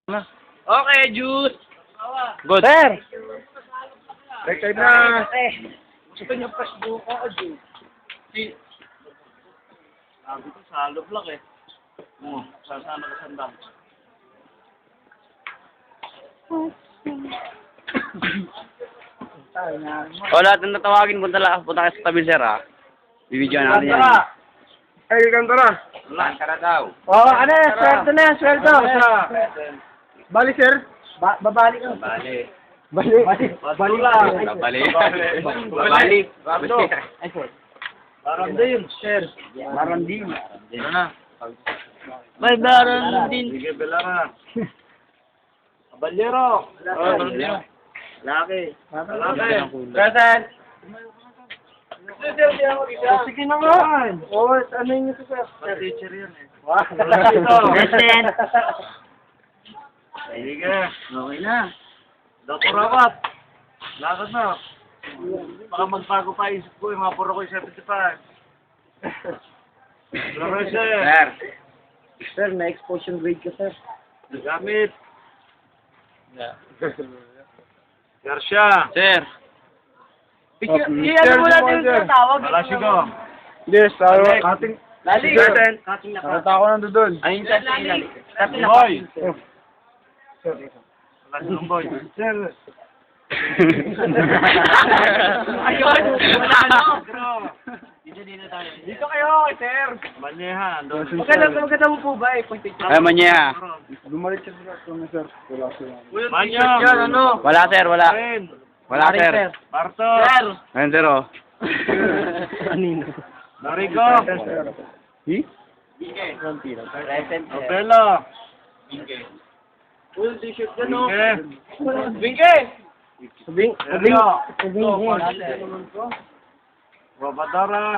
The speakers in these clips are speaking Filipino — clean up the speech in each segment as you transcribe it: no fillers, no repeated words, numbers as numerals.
Okay, juice. Good. Sir! Break time na. Gusto niyo fresh buko o juice? Sabi ko, salog lang eh. Sasama ka sandang. O lahat ng natawagin, punta kayo sa tabi, sir, ha? Bibidyoan natin yan. Ay, ganto na. Tara daw. Oo, ano yan? Sweldo na yan, sweldo. Bali, sir. Babalik ka. Bali. Balik. Bali lang. Babalik. Babalik. Babalik. Ay, sir. Barandim, sir. Marandim. Ano na? May barandim. Sige, Belara. Kabalyero. Barandim. Laki. Present. Sige na nga. Oo, ano yun ito, sir? Teacher yun eh. Present. Sige. Okay na. Dr. Abat. Lakad na. Baka magbago pa isip ko, yung mga puro ko yung 75. Sir. Sir. Sir, na-expose yung grade ko, sir. Gamit. Garcia. Sir. Sir, mo natin yung tawag. Malasigo. Yes, cutting. Lali. Sir. Cutting na Nakita ko nando doon. Ayun, sir. Cutting na Boy. cutting. Malasigo, boy. Sir. Ayun. Dito kayo, sir. Banyehan. Maganda mo po ba eh? Ay, manya. Bumalik siya sa kami, sir. Wala sila. Banyehan, ano? Wala, sir. Wala. Ren. Wala, sir. Barto. Ayun, sir, oh. Anino? Narigo. Hi? Present, Opelo. Full t-shirt ka, no? Bingke. Subing. Robadora.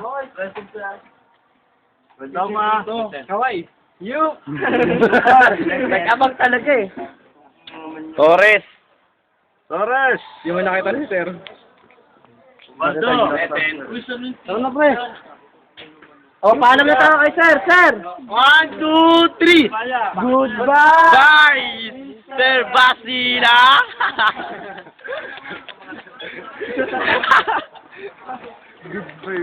Redoma. Kaway. You. Nag-abang talaga eh. Torres. Torres. Di mo nakita ni sir. Baldo. Ano na, pre? O, paalam na tayo kay sir, sir. 1, 2, 3. Goodbye, Sir Basila. Good boy.